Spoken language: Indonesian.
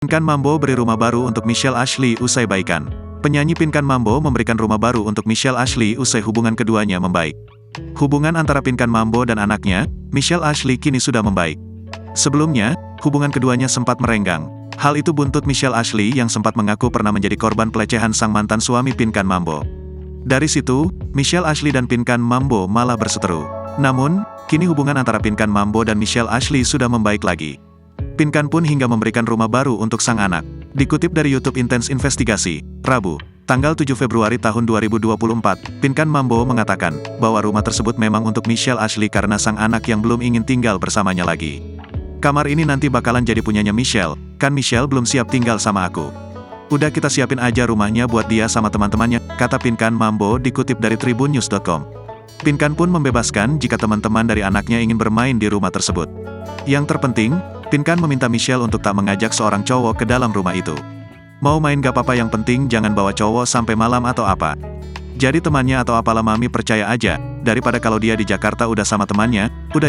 Pinkan Mambo beri rumah baru untuk Michelle Ashley usai baikan. Penyanyi Pinkan Mambo memberikan rumah baru untuk Michelle Ashley usai hubungan keduanya membaik. Hubungan antara Pinkan Mambo dan anaknya, Michelle Ashley kini sudah membaik. Sebelumnya, hubungan keduanya sempat merenggang. Hal itu buntut Michelle Ashley yang sempat mengaku pernah menjadi korban pelecehan sang mantan suami Pinkan Mambo. Dari situ, Michelle Ashley dan Pinkan Mambo malah berseteru. Namun, kini hubungan antara Pinkan Mambo dan Michelle Ashley sudah membaik lagi. Pinkan pun hingga memberikan rumah baru untuk sang anak. Dikutip dari YouTube Intense Investigasi, Rabu, tanggal 7 Februari tahun 2024, Pinkan Mambo mengatakan bahwa rumah tersebut memang untuk Michelle Ashley karena sang anak yang belum ingin tinggal bersamanya lagi. Kamar ini nanti bakalan jadi punyanya Michelle, kan Michelle belum siap tinggal sama aku. Udah kita siapin aja rumahnya buat dia sama teman-temannya, kata Pinkan Mambo dikutip dari tribunnews.com. Pinkan pun membebaskan jika teman-teman dari anaknya ingin bermain di rumah tersebut. Yang terpenting, Pinkan meminta Michelle untuk tak mengajak seorang cowok ke dalam rumah itu. Mau main gak apa-apa, yang penting jangan bawa cowok sampai malam atau apa. Jadi temannya atau apalah, mami percaya aja, daripada kalau dia di Jakarta udah sama temannya, udah